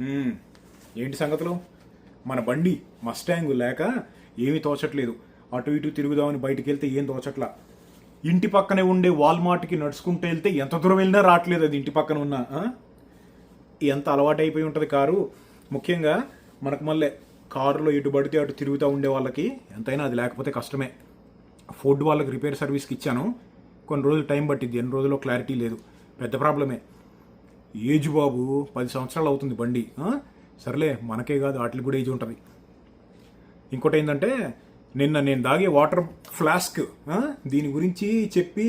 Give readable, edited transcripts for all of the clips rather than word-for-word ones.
మ్మ్. ఏంటి సంగతులు? మన బండి మస్టాంగ్ లేక ఏమీ తోచట్లేదు. అటు ఇటు తిరుగుదామని బయటికి వెళ్తే ఏం తోచట్లా. ఇంటి పక్కనే ఉండే వాల్మార్ట్కి నడుచుకుంటూ వెళ్తే ఎంత దూరం వెళ్ళినా రావట్లేదు. అది ఇంటి పక్కన ఉన్న ఎంత అలవాటు అయిపోయి ఉంటుంది కారు. ముఖ్యంగా మనకు మళ్ళీ కారులో ఎటు పడితే అటు తిరుగుతూ ఉండే వాళ్ళకి ఎంతైనా అది లేకపోతే కష్టమే. ఫోర్డ్ వాళ్ళకి రిపేర్ సర్వీస్కి ఇచ్చాను. కొన్ని రోజులు టైం పట్టింది, ఎన్ని రోజుల్లో క్లారిటీ లేదు. పెద్ద ప్రాబ్లమే. ఏజ్ బాబు 10 సంవత్సరాలు అవుతుంది బండి. సర్లే, మనకే కాదు వాటికి కూడా ఏజ్ ఉంటుంది. ఇంకోటి ఏంటంటే, నిన్న నేను దాగే వాటర్ ఫ్లాస్క్ దీని గురించి చెప్పి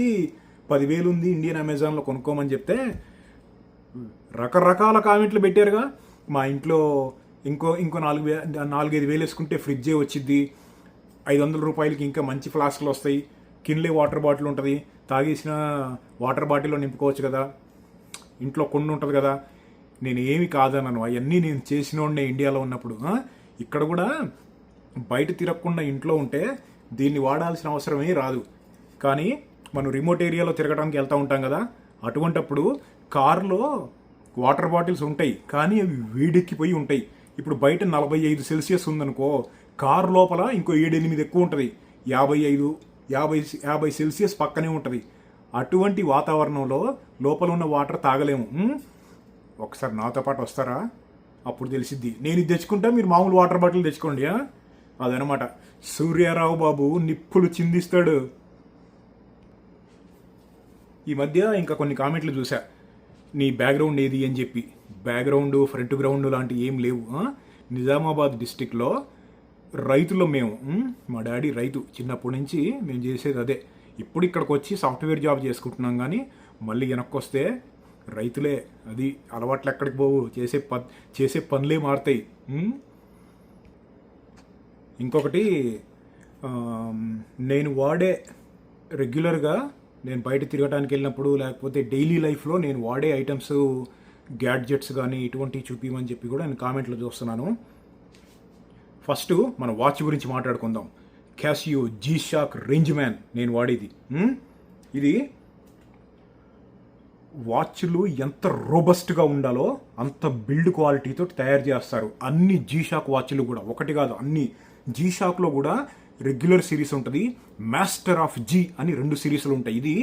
10,000 ఉంది ఇండియన్ అమెజాన్లో కొనుక్కోమని చెప్తే రకరకాల కామెంట్లు పెట్టారుగా. మా ఇంట్లో ఇంకో 4-5 వేలు వేసుకుంటే ఫ్రిడ్జే వచ్చిద్ది, 500 రూపాయలకి ఇంకా మంచి ఫ్లాస్క్లు వస్తాయి, కిన్లే వాటర్ బాటిల్ ఉంటుంది, తాగేసిన వాటర్ బాటిల్లో నింపుకోవచ్చు కదా, ఇంట్లో కొన్ని ఉంటుంది కదా. నేను ఏమి కాదన్నాను, అవన్నీ నేను చేసినోడ్నే ఇండియాలో ఉన్నప్పుడు. ఇక్కడ కూడా బయట తిరగకుండా ఇంట్లో ఉంటే దీన్ని వాడాల్సిన అవసరమే రాదు. కానీ మనం రిమోట్ ఏరియాలో తిరగడానికి వెళ్తూ ఉంటాం కదా, అటువంటప్పుడు కారులో వాటర్ బాటిల్స్ ఉంటాయి కానీ అవి వేడెక్కిపోయి ఉంటాయి. ఇప్పుడు బయట 45 సెల్సియస్ ఉందనుకో, కారు లోపల ఇంకో 7-8 ఎక్కువ ఉంటుంది, 50 సెల్సియస్ పక్కనే ఉంటుంది. అటువంటి వాతావరణంలో లోపల ఉన్న వాటర్ తాగలేము. ఒకసారి నాతో పాటు వస్తారా? అప్పుడు తెలిసిద్ది. నేను ఇది తెచ్చుకుంటా, మీరు మామూలు వాటర్ బాటిల్ తెచ్చుకోండి. అదనమాట. సూర్యారావు బాబు నిప్పులు చిందిస్తాడు. ఈ మధ్య ఇంకా కొన్ని కామెంట్లు చూసా, నీ బ్యాక్గ్రౌండ్ ఏది అని చెప్పి. బ్యాక్గ్రౌండ్, ఫ్రంట్ గ్రౌండ్ లాంటివి ఏం లేవు. నిజామాబాద్ డిస్టిక్లో రైతులో మేము. మా డాడీ రైతు, చిన్నప్పటి నుంచి మేము చేసేది అదే. ఇప్పుడు ఇక్కడికి వచ్చి సాఫ్ట్వేర్ జాబ్ చేసుకుంటున్నాం, కానీ మళ్ళీ వెనక్కి వస్తే రైతులే. అది అలవాట్లు ఎక్కడికి పోవు, చేసే పనులే మారుతాయి. ఇంకొకటి, నేను వాడే రెగ్యులర్గా నేను బయట తిరగడానికి వెళ్ళినప్పుడు లేకపోతే డైలీ లైఫ్లో నేను వాడే ఐటమ్స్, గ్యాడ్జెట్స్ కానీ ఇటువంటివి చూపించమని చెప్పి కూడా నేను కామెంట్లో చూస్తున్నాను. ఫస్ట్ మన వాచ్ గురించి మాట్లాడుకుందాం. క్యాసియో G-Shock రేంజ్ మ్యాన్ నేను వాడేది. ఇది వాచ్లు ఎంత రోబస్ట్గా ఉండాలో అంత బిల్డ్ క్వాలిటీతో తయారు చేస్తారు. అన్ని G-Shock వాచ్లు కూడా, ఒకటి కాదు అన్ని. G-Shockలో కూడా రెగ్యులర్ సిరీస్ ఉంటుంది, మాస్టర్ ఆఫ్ G అని 2 సిరీస్లు ఉంటాయి. ఇది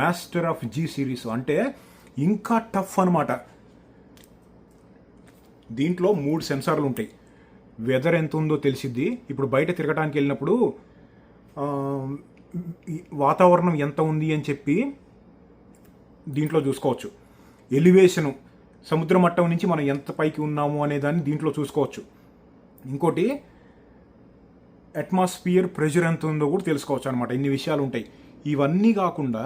మాస్టర్ ఆఫ్ G సిరీస్, అంటే ఇంకా టఫ్ అనమాట. దీంట్లో 3 సెన్సార్లు ఉంటాయి. వెదర్ ఎంత ఉందో తెలిసిద్ది. ఇప్పుడు బయట తిరగడానికి వెళ్ళినప్పుడు వాతావరణం ఎంత ఉంది అని చెప్పి దీంట్లో చూసుకోవచ్చు. ఎలివేషను, సముద్ర మట్టం నుంచి మనం ఎంత పైకి ఉన్నాము అనే దాన్ని దీంట్లో చూసుకోవచ్చు. ఇంకోటి, అట్మాస్ఫియర్ ప్రెషర్ ఎంత ఉందో కూడా తెలుసుకోవచ్చు అనమాట. ఇన్ని విషయాలు ఉంటాయి. ఇవన్నీ కాకుండా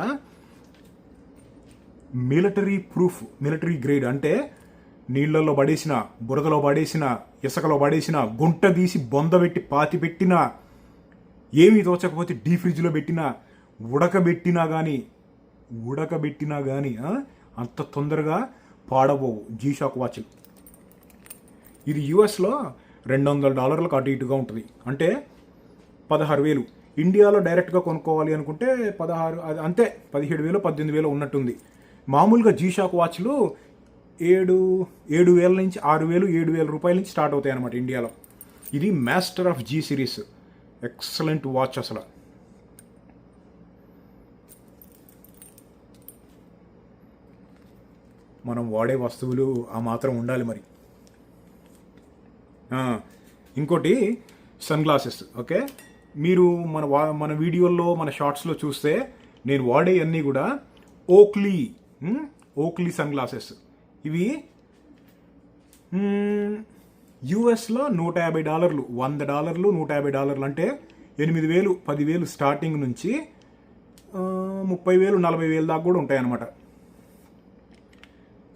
మిలిటరీ ప్రూఫ్, మిలిటరీ గ్రేడ్, అంటే నీళ్లలో పడేసిన, బురదలో పడేసిన, ఇసుకలో పడేసిన, గుంట తీసి బొందబెట్టి పాతి పెట్టినా, ఏమీ తోచకపోతే డీ ఫ్రిడ్జ్లో పెట్టినా, ఉడకబెట్టినా కానీ అంత తొందరగా పాడబోవు G-Shock వాచ్లు. ఇది యూఎస్లో $200 అటు ఇటుగా ఉంటుంది, అంటే 16,000. ఇండియాలో డైరెక్ట్గా కొనుక్కోవాలి అనుకుంటే 16, అంతే 17,000-18,000 ఉన్నట్టుంది. మామూలుగా G-Shock వాచ్లు 7,000 నుంచి 6,000, 7,000 రూపాయల నుంచి స్టార్ట్ అవుతాయి అన్నమాట ఇండియాలో. ఇది master of G series, excellent watch అసలు. మనం వాడే వస్తువులు ఆ మాత్రం ఉండాలి మరి. ఇంకోటి, సన్ గ్లాసెస్. ఓకే, మీరు మన వీడియోల్లో, మన షార్ట్స్లో చూస్తే నేను వాడే అన్నీ కూడా ఓక్లీ సన్ గ్లాసెస్. ఇవి యూఎస్లో $150, $100, $150, అంటే 8,000, 10,000 స్టార్టింగ్ నుంచి 30,000, 40,000 దాకా కూడా ఉంటాయన్నమాట.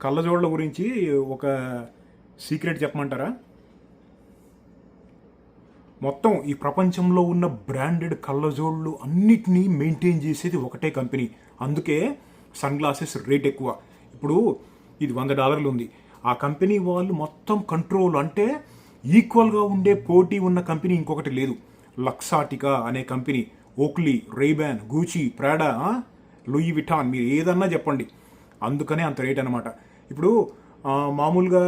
కళ్ళజోళ్ళ గురించి ఒక సీక్రెట్ చెప్పమంటారా? మొత్తం ఈ ప్రపంచంలో ఉన్న బ్రాండెడ్ కళ్ళజోళ్ళు అన్నిటినీ మెయింటైన్ చేసేది ఒకటే కంపెనీ. అందుకే సన్ గ్లాసెస్ రేట్ ఎక్కువ. ఇప్పుడు ఇది $100 ఉంది. ఆ కంపెనీ వాళ్ళు మొత్తం కంట్రోల్, అంటే ఈక్వల్గా ఉండే పోటీ ఉన్న కంపెనీ ఇంకొకటి లేదు. లక్సాటికా అనే company, Oakley, Ray-Ban, గూచి, Prada, Louis Vuitton, మీరు ఏదన్నా చెప్పండి, అందుకనే అంత రేట్ అనమాట. ఇప్పుడు మామూలుగా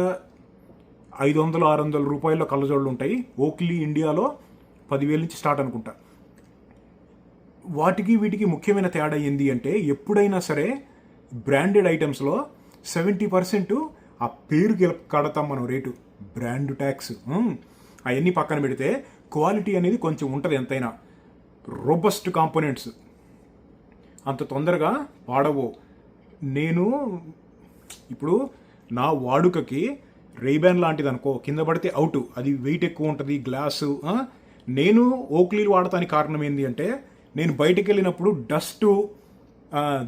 500-600 రూపాయల కళ్ళజోళ్ళు ఉంటాయి. ఓక్లీ ఇండియాలో 10,000 నుంచి స్టార్ట్ అనుకుంటా. వాటికి వీటికి ముఖ్యమైన తేడా ఏంది అంటే, ఎప్పుడైనా సరే బ్రాండెడ్ ఐటమ్స్లో 70% ఆ పేరుకి కడతాం మనం రేటు, బ్రాండ్ ట్యాక్స్. అవన్నీ పక్కన పెడితే క్వాలిటీ అనేది కొంచెం ఉంటుంది. ఎంతైనా రోబస్ట్ కాంపోనెంట్స్ అంత తొందరగా పాడవు. నేను ఇప్పుడు నా వాడుకకి రేబ్యాన్ లాంటిది అనుకో, కింద పడితే అవుట్, అది వెయిట్ ఎక్కువ ఉంటుంది, గ్లాసు. నేను ఓక్లీలు వాడటానికి కారణం ఏంటి అంటే, నేను బయటకు వెళ్ళినప్పుడు డస్టు,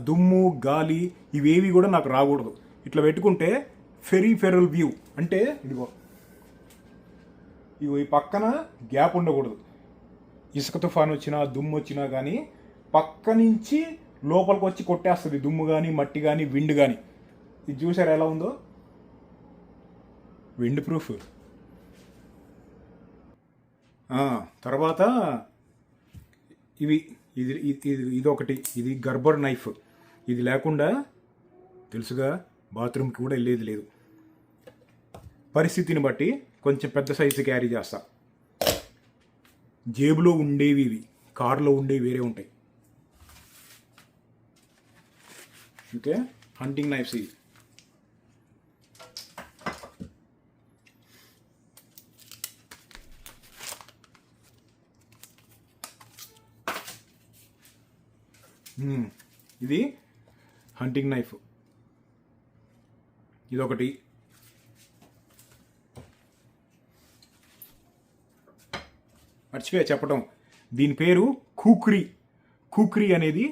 దుమ్ము, గాలి ఇవేవి కూడా నాకు రాకూడదు. ఇట్లా పెట్టుకుంటే ఫెరల్ వ్యూ అంటే ఇదిగో ఈ పక్కన గ్యాప్ ఉండకూడదు. ఇసుక తుఫాన్ వచ్చినా దుమ్ము వచ్చినా కానీ పక్క నుంచి లోపలికి వచ్చి కొట్టేస్తుంది, దుమ్ము కానీ మట్టి కానీ విండ్ కానీ. ఇది చూసారా ఎలా ఉందో, విండ్ ప్రూఫ్. తర్వాత ఇదొకటి, ఇది గర్బర్ నైఫ్. ఇది లేకుండా తెలుసుగా బాత్రూమ్కి కూడా వెళ్ళేది లేదు. పరిస్థితిని బట్టి కొంచెం పెద్ద సైజు క్యారీ చేస్తా. జేబులో ఉండేవి ఇవి, కారులో ఉండేవి వేరే ఉంటాయి. ఓకే, హంటింగ్ నైఫ్స్ ఇవి. ఇది హంటింగ్ నైఫ్. ఇదొకటి. మర్చిపోయా చెప్పడం, దీని పేరు కూక్రీ. కూక్రీ అనేది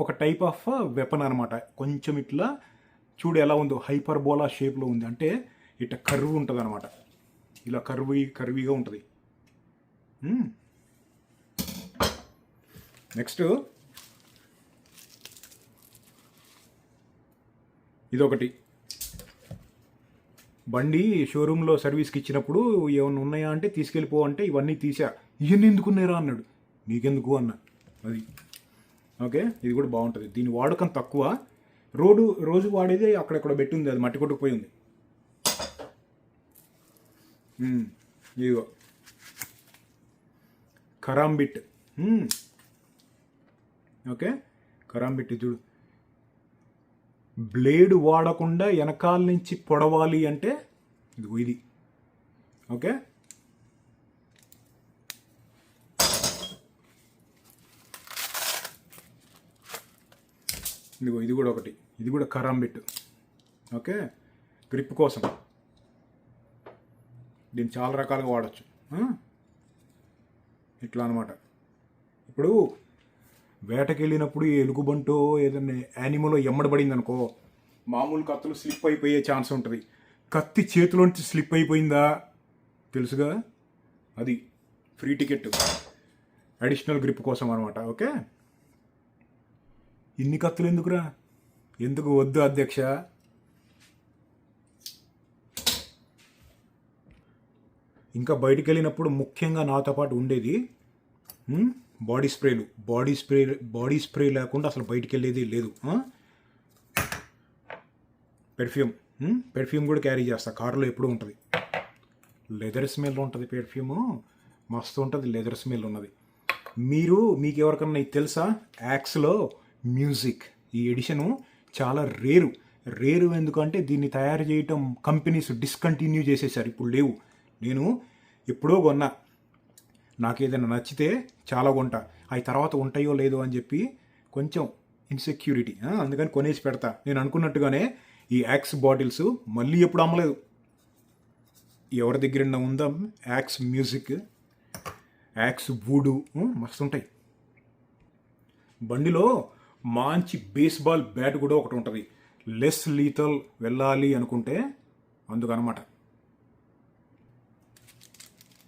ఒక టైప్ ఆఫ్ వెపన్ అనమాట. కొంచెం ఇట్లా చూడు ఎలా ఉందో, హైపర్బోలా షేప్లో ఉంది. అంటే ఇట్లా కర్వ్ ఉంటుంది అనమాట, ఇలా కర్వీగా ఉంటుంది. నెక్స్ట్ ఇదొకటి. బండి షోరూంలో సర్వీస్కి ఇచ్చినప్పుడు ఏమన్నా ఉన్నాయా అంటే తీసుకెళ్ళిపో అంటే ఇవన్నీ తీసా. ఇవన్నీ ఎందుకున్నారా అన్నాడు. నీకెందుకు అన్నా. అది ఓకే. ఇది కూడా బాగుంటుంది. దీని వాడకం తక్కువ, రోజు వాడేది అక్కడెక్కడ పెట్టుంది, అది మట్టి కొట్టుకుపోయి ఉంది. ఇదిగో కరాంబిట్. ఓకే, కరాంబిట్ చూడు. బ్లేడ్ వాడకుండా వెనకాల నుంచి పొడవాలి అంటే ఇదిగో ఇది. ఓకే, ఇదిగో ఇది కూడా ఒకటి. ఇది కూడా కరాంబిట్. ఓకే, గ్రిప్ కోసం. దీన్ని చాలా రకాలుగా వాడచ్చు. ఇట్లా అనమాట. ఇప్పుడు వేటకి వెళ్ళినప్పుడు ఎలుగుబంటో ఏదైనా యానిమల్ ఎమ్మడబడింది అనుకో, మామూలు కత్తులు స్లిప్ అయిపోయే ఛాన్స్ ఉంటుంది. కత్తి చేతిలోంచి స్లిప్ అయిపోయిందా తెలుసుగా, అది ఫ్రీ టికెట్, అడిషనల్ గ్రిప్ కోసం అనమాట. ఓకే, ఇన్ని కత్తులు ఎందుకురా, ఎందుకు వద్దు అధ్యక్ష. ఇంకా బయటికి వెళ్ళినప్పుడు ముఖ్యంగా నాతో పాటు ఉండేది బాడీ స్ప్రేలు. బాడీ స్ప్రే లేకుండా అసలు బయటికి వెళ్ళేది లేదు. పెర్ఫ్యూమ్ కూడా క్యారీ చేస్తా, కారులో ఎప్పుడూ ఉంటుంది. లెదర్ స్మెల్ ఉంటుంది, పెర్ఫ్యూము మస్తు ఉంటుంది, లెదర్ స్మెల్ ఉన్నది. మీకు ఎవరికన్నా ఇది తెలుసా, యాక్స్లో మ్యూజిక్ ఈ ఎడిషను చాలా రేరు. ఎందుకంటే దీన్ని తయారు చేయటం కంపెనీస్ డిస్కంటిన్యూ చేసేసారు, ఇప్పుడు లేవు. నేను ఎప్పుడో కొన్నా, నాకు ఏదైనా నచ్చితే చాలా కొంటా. అవి తర్వాత ఉంటాయో లేదో అని చెప్పి కొంచెం ఇన్సెక్యూరిటీ, అందుకని కొనేసి పెడతా. నేను అనుకున్నట్టుగానే ఈ యాక్స్ బాటిల్స్ మళ్ళీ ఎప్పుడు అమ్మలేదు. ఎవరి దగ్గర ఉందా యాక్స్ మ్యూజిక్, యాక్స్ వూడు, మస్తు ఉంటాయి. బండిలో మంచి బేస్బాల్ బ్యాట్ కూడా ఒకటి ఉంటుంది, లెస్ లీతల్ వెళ్ళాలి అనుకుంటే అందుకనమాట.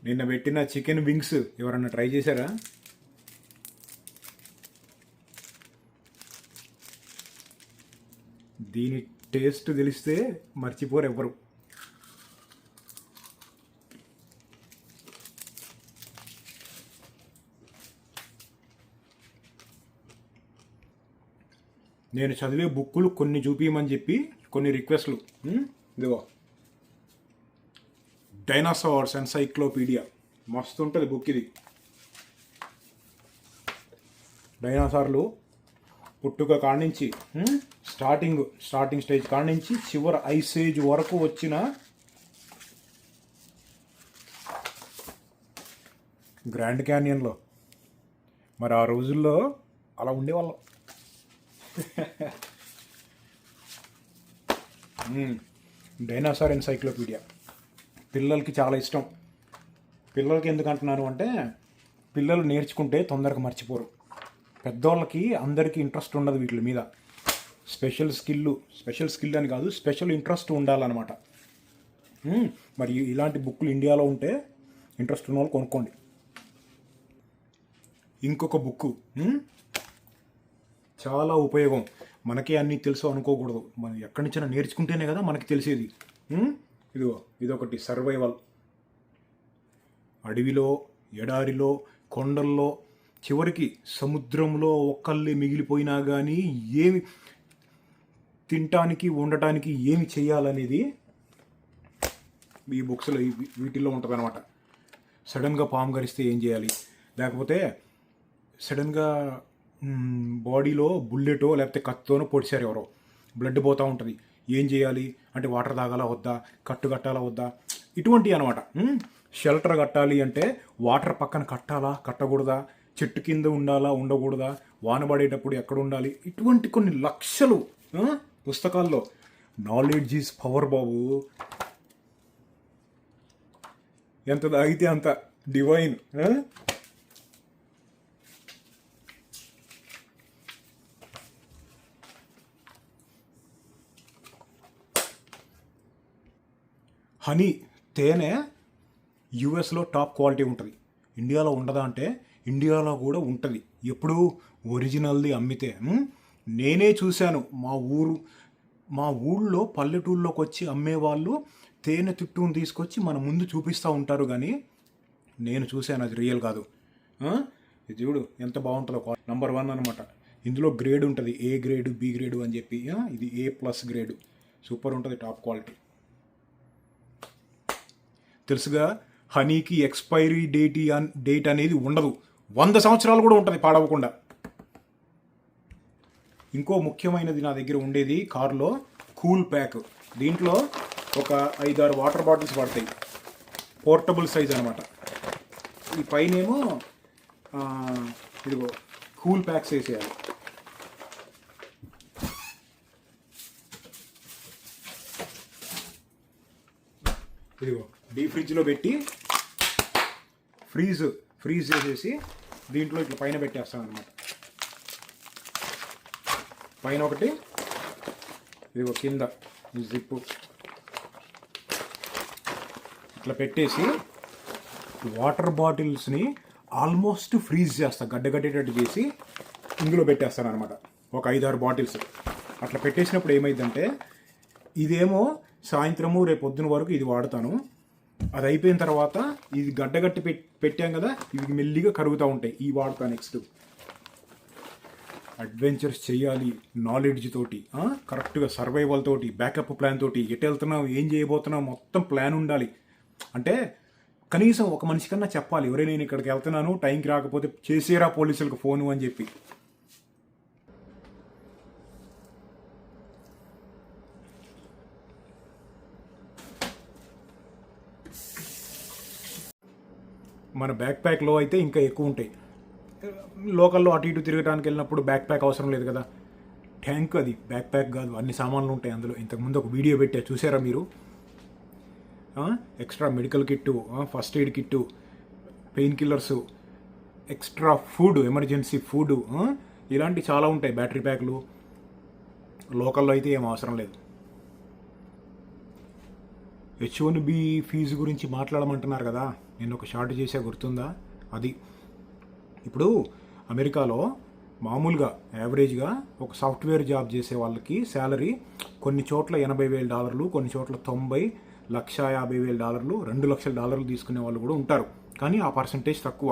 నిన్న పెట్టిన చికెన్ వింగ్స్ ఎవరన్నా ట్రై చేశారా? దీని టేస్ట్ తెలిస్తే మర్చిపోరు ఎవ్వరు. నేను చదివే బుక్కులు కొన్ని చూపించమని చెప్పి కొన్ని రిక్వెస్ట్లు. ఇదిగో డైనాసార్స్ ఎన్సైక్లోపీడియా. మస్తు ఉంటుంది బుక్ ఇది. డైనాసార్లు పుట్టుక కాడ్నుంచి స్టార్టింగ్ స్టేజ్ కాడ్నుంచి చివరి ఐస్ ఏజ్ వరకు వచ్చిన గ్రాండ్ క్యానియన్లో. మరి ఆ రోజుల్లో అలా ఉండేవాళ్ళం. డైనాసార్ ఎన్సైక్లోపీడియా పిల్లలకి చాలా ఇష్టం. పిల్లలకి ఎందుకు అంటున్నాను అంటే, పిల్లలు నేర్చుకుంటే తొందరగా మర్చిపోరు. పెద్దవాళ్ళకి అందరికీ ఇంట్రెస్ట్ ఉండదు వీటి మీద. స్పెషల్ స్కిల్ అని కాదు, స్పెషల్ ఇంట్రెస్ట్ ఉండాలన్నమాట. మరి ఇలాంటి బుక్లు ఇండియాలో ఉంటే ఇంట్రెస్ట్ ఉన్న వాళ్ళు కొనుక్కోండి. ఇంకొక బుక్ చాలా ఉపయోగం. మనకే అన్నీ తెలుసు అనుకోకూడదు. మనం ఎక్కడి నుంచైనా నేర్చుకుంటేనే కదా మనకి తెలిసేది. ఇదొకటి సర్వైవల్. అడవిలో, ఎడారిలో, కొండల్లో, చివరికి సముద్రంలో ఒక్కళ్ళే మిగిలిపోయినా కానీ ఏమి తినటానికి ఉండటానికి ఏమి చేయాలనేది ఈ బుక్స్లో వీటిల్లో ఉంటుంది అనమాట. సడన్గా పాము గరిస్తే ఏం చేయాలి, లేకపోతే సడన్గా బాడీలో బుల్లెటో లేకపోతే కత్తితోనో పొడిచారు ఎవరో, బ్లడ్ పోతూ ఉంటుంది, ఏం చేయాలి అంటే వాటర్ తాగాలా వద్దా, కట్టు కట్టాలా వద్దా, ఇటువంటివి అనమాట. షెల్టర్ కట్టాలి అంటే వాటర్ పక్కన కట్టాలా కట్టకూడదా, చెట్టు కింద ఉండాలా ఉండకూడదా, వాన పడేటప్పుడు ఎక్కడ ఉండాలి, ఇటువంటి కొన్ని లక్షలు పుస్తకాల్లో. నాలెడ్జ్ ఈజ్ పవర్ బాబు. ఎంత తాగితే అంత డివైన్. హనీ, తేనె యుఎస్లో టాప్ క్వాలిటీ ఉంటుంది. ఇండియాలో ఉండదా అంటే ఇండియాలో కూడా ఉంటుంది. ఎప్పుడు ఒరిజినల్ది అమ్మితే. నేనే చూశాను. మా ఊళ్ళో పల్లెటూళ్ళలోకి వచ్చి అమ్మేవాళ్ళు తేనె తిట్టుని తీసుకొచ్చి మన ముందు చూపిస్తూ ఉంటారు, కానీ నేను చూశాను అది రియల్ కాదు. ఇది చూడు ఎంత బాగుంటుందో. నంబర్ 1 అనమాట. ఇందులో గ్రేడ్ ఉంటుంది, ఏ గ్రేడు, బి గ్రేడు అని చెప్పి. ఇది A+ గ్రేడు. సూపర్ ఉంటుంది, టాప్ క్వాలిటీ. తెలుసుగా, హనీకి ఎక్స్పైరీ డేట్ అనేది ఉండదు. 100 సంవత్సరాలు కూడా ఉంటుంది పాడవకుండా. ఇంకో ముఖ్యమైనది నా దగ్గర ఉండేది కారులో, కూల్ ప్యాక్. దీంట్లో ఒక 5-6 వాటర్ బాటిల్స్ పడతాయి. పోర్టబుల్ సైజ్ అనమాట. ఈ పైనేమో ఇదిగో కూల్ ప్యాక్స్ వేసేయాలి. ఇదిగో డీప్ ఫ్రిడ్జ్లో పెట్టి ఫ్రీజ్ చేసేసి దీంట్లో ఇట్లా పైన పెట్టేస్తాను అనమాట. పైన ఒకటి, ఇదిగో కింద జిప్పు ఇట్లా పెట్టేసి వాటర్ బాటిల్స్ని ఆల్మోస్ట్ ఫ్రీజ్ చేస్తా, గడ్డగట్టేటట్టు చేసి ఇందులో పెట్టేస్తాను అనమాట. ఒక 5-6 బాటిల్స్ అట్లా పెట్టేసినప్పుడు ఏమైందంటే, ఇదేమో సాయంత్రము రేపు పొద్దున వరకు ఇది వాడతాను. అది అయిపోయిన తర్వాత ఇది గడ్డగట్టి పెట్టాం కదా, ఇవి మెల్లిగా కరుగుతూ ఉంటాయి. ఈ వాడతా. నెక్స్ట్ అడ్వెంచర్స్ చేయాలి నాలెడ్జ్ తోటి, కరెక్ట్గా సర్వైవల్ తోటి, బ్యాకప్ ప్లాన్ తోటి, ఎటు వెళ్తున్నావు, ఏం చేయబోతున్నావు, మొత్తం ప్లాన్ ఉండాలి. అంటే కనీసం ఒక మనిషి కన్నా చెప్పాలి, ఎవరైనా నేను ఇక్కడికి వెళ్తున్నాను, టైంకి రాకపోతే చేసేరా పోలీసులకు ఫోను అని చెప్పి. మన బ్యాక్ ప్యాక్లో అయితే ఇంకా ఎక్కువ ఉంటాయి. లోకల్లో అటు ఇటు తిరగడానికి వెళ్ళినప్పుడు బ్యాక్ ప్యాక్ అవసరం లేదు కదా. ట్యాంక్ అది బ్యాక్ ప్యాక్ కాదు, అన్ని సామాన్లు ఉంటాయి అందులో. ఇంతకుముందు ఒక వీడియో పెట్టా, చూసారా మీరు? Extra medical kit, first aid kit, pain killers, extra food, emergency food, ఇలాంటి చాలా ఉంటాయి. బ్యాటరీ ప్యాక్లు. లోకల్లో అయితే ఏం అవసరం లేదు. H1B ఫీజు గురించి మాట్లాడమంటున్నారు కదా, నేను ఒక షార్ట్ చేసే గుర్తుందా? అది ఇప్పుడు అమెరికాలో మామూలుగా యావరేజ్గా ఒక సాఫ్ట్వేర్ జాబ్ చేసే వాళ్ళకి శాలరీ కొన్ని చోట్ల $80,000, కొన్ని చోట్ల $90,50,000, $2,00,000 తీసుకునే వాళ్ళు కూడా ఉంటారు. కానీ ఆ పర్సంటేజ్ తక్కువ.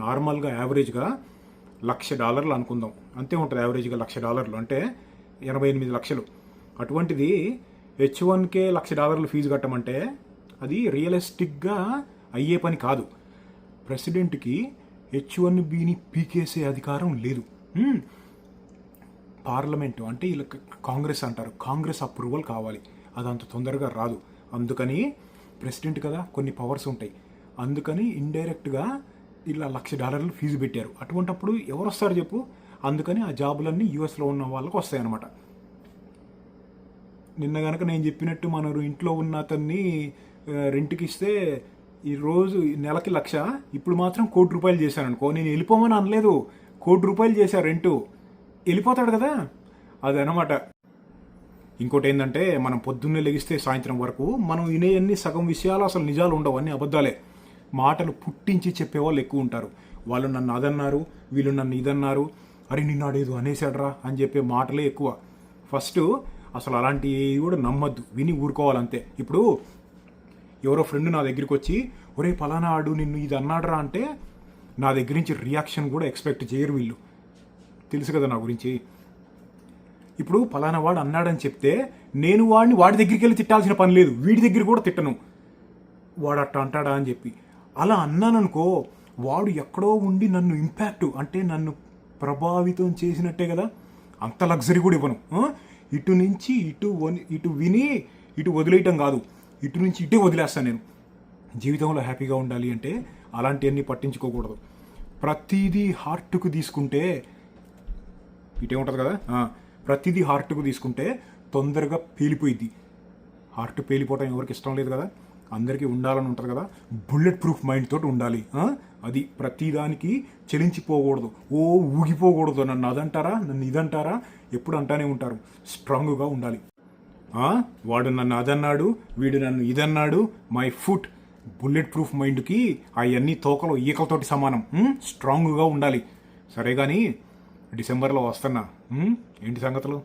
నార్మల్గా యావరేజ్గా $1,00,000 అనుకుందాం, అంతే ఉంటుంది యావరేజ్గా. $1,00,000 అంటే 88 లక్షలు. అటువంటిది H1K $1,00,000 ఫీజు కట్టమంటే అది రియలిస్టిక్గా అయ్యే పని కాదు. ప్రెసిడెంట్కి H1Bని పీకేసే అధికారం లేదు. పార్లమెంటు అంటే ఇలా కాంగ్రెస్ అంటారు, కాంగ్రెస్ అప్రూవల్ కావాలి. అది అంత తొందరగా రాదు. అందుకని ప్రెసిడెంట్ కదా, కొన్ని పవర్స్ ఉంటాయి. అందుకని ఇండైరెక్ట్గా ఇలా $1,00,000 ఫీజు పెట్టారు. అటువంటప్పుడు ఎవరు వస్తారు చెప్పు? అందుకని ఆ జాబులన్నీ యూఎస్లో ఉన్న వాళ్ళకు వస్తాయన్నమాట. నిన్న కనుక నేను చెప్పినట్టు మన ఇంట్లో ఉన్న అతన్ని రెంట్కి ఇస్తే ఈరోజు నెలకి 1,00,000, ఇప్పుడు మాత్రం ₹1,00,00,000 చేశాను అనుకో, నేను వెళ్ళిపోమని అనలేదు, ₹1,00,00,000 చేశాను రెంటు, వెళ్ళిపోతాడు కదా, అదనమాట. ఇంకోటి ఏంటంటే, మనం పొద్దున్నే లెగిస్తే సాయంత్రం వరకు మనం వినేయన్ని సగం విషయాలు అసలు నిజాలు ఉండవు, అన్నీ అబద్ధాలే. మాటలు పుట్టించి చెప్పేవాళ్ళు ఎక్కువ ఉంటారు. వాళ్ళు నన్ను అదన్నారు, వీళ్ళు నన్ను ఇదన్నారు, అరే నిన్నాడేదో అనేసాడరా అని చెప్పే మాటలే ఎక్కువ. ఫస్ట్ అసలు అలాంటివి కూడా నమ్మద్దు, విని ఊరుకోవాలంతే. ఇప్పుడు ఎవరో ఫ్రెండ్ నా దగ్గరికి వచ్చి, ఒరే పలానా ఆడు నిన్ను ఇది అన్నాడరా అంటే, నా దగ్గర నుంచి రియాక్షన్ కూడా ఎక్స్పెక్ట్ చేయరు వీళ్ళు. తెలుసు కదా నా గురించి. ఇప్పుడు పలానా వాడు అన్నాడని చెప్తే నేను వాడిని వాడి దగ్గరికి వెళ్ళి తిట్టాల్సిన పని లేదు, వీడి దగ్గర కూడా తిట్టను, వాడు అట్ట అంటాడా అని చెప్పి. అలా అన్నాననుకో, వాడు ఎక్కడో ఉండి నన్ను ఇంపాక్ట్ అంటే నన్ను ప్రభావితం చేసినట్టే కదా. అంత లగ్జరీ కూడా ఇవ్వను. ఇటు నుంచి ఇటు విని ఇటు వదిలేయటం కాదు, ఇటు నుంచి ఇటే వదిలేస్తాను నేను. జీవితంలో హ్యాపీగా ఉండాలి అంటే అలాంటివన్నీ పట్టించుకోకూడదు. ప్రతిదీ హార్ట్కు తీసుకుంటే ఇటే ఉంటుంది కదా, ప్రతిదీ హార్ట్కు తీసుకుంటే తొందరగా పేలిపోయిద్ది. హార్ట్ పేలిపోవటం ఎవరికి ఇష్టం లేదు కదా, అందరికీ ఉండాలని ఉంటుంది కదా. బుల్లెట్ ప్రూఫ్ మైండ్ తోటి ఉండాలి. అది ప్రతిదానికి చెలించిపోకూడదు, ఊగిపోకూడదు. నన్ను అదంటారా, నన్ను ఇదంటారా, ఎప్పుడు అంటానే ఉంటారు. స్ట్రాంగ్గా ఉండాలి. వాడు నన్ను అదన్నాడు, వీడు నన్ను ఇదన్నాడు, మై ఫుట్. బుల్లెట్ ప్రూఫ్ మైండ్కి అవన్నీ తోకలో ఈకలతోటి సమానం. స్ట్రాంగ్గా ఉండాలి. సరే కానీ డిసెంబర్లో వస్తున్నా, ఏంటి సంగతులు?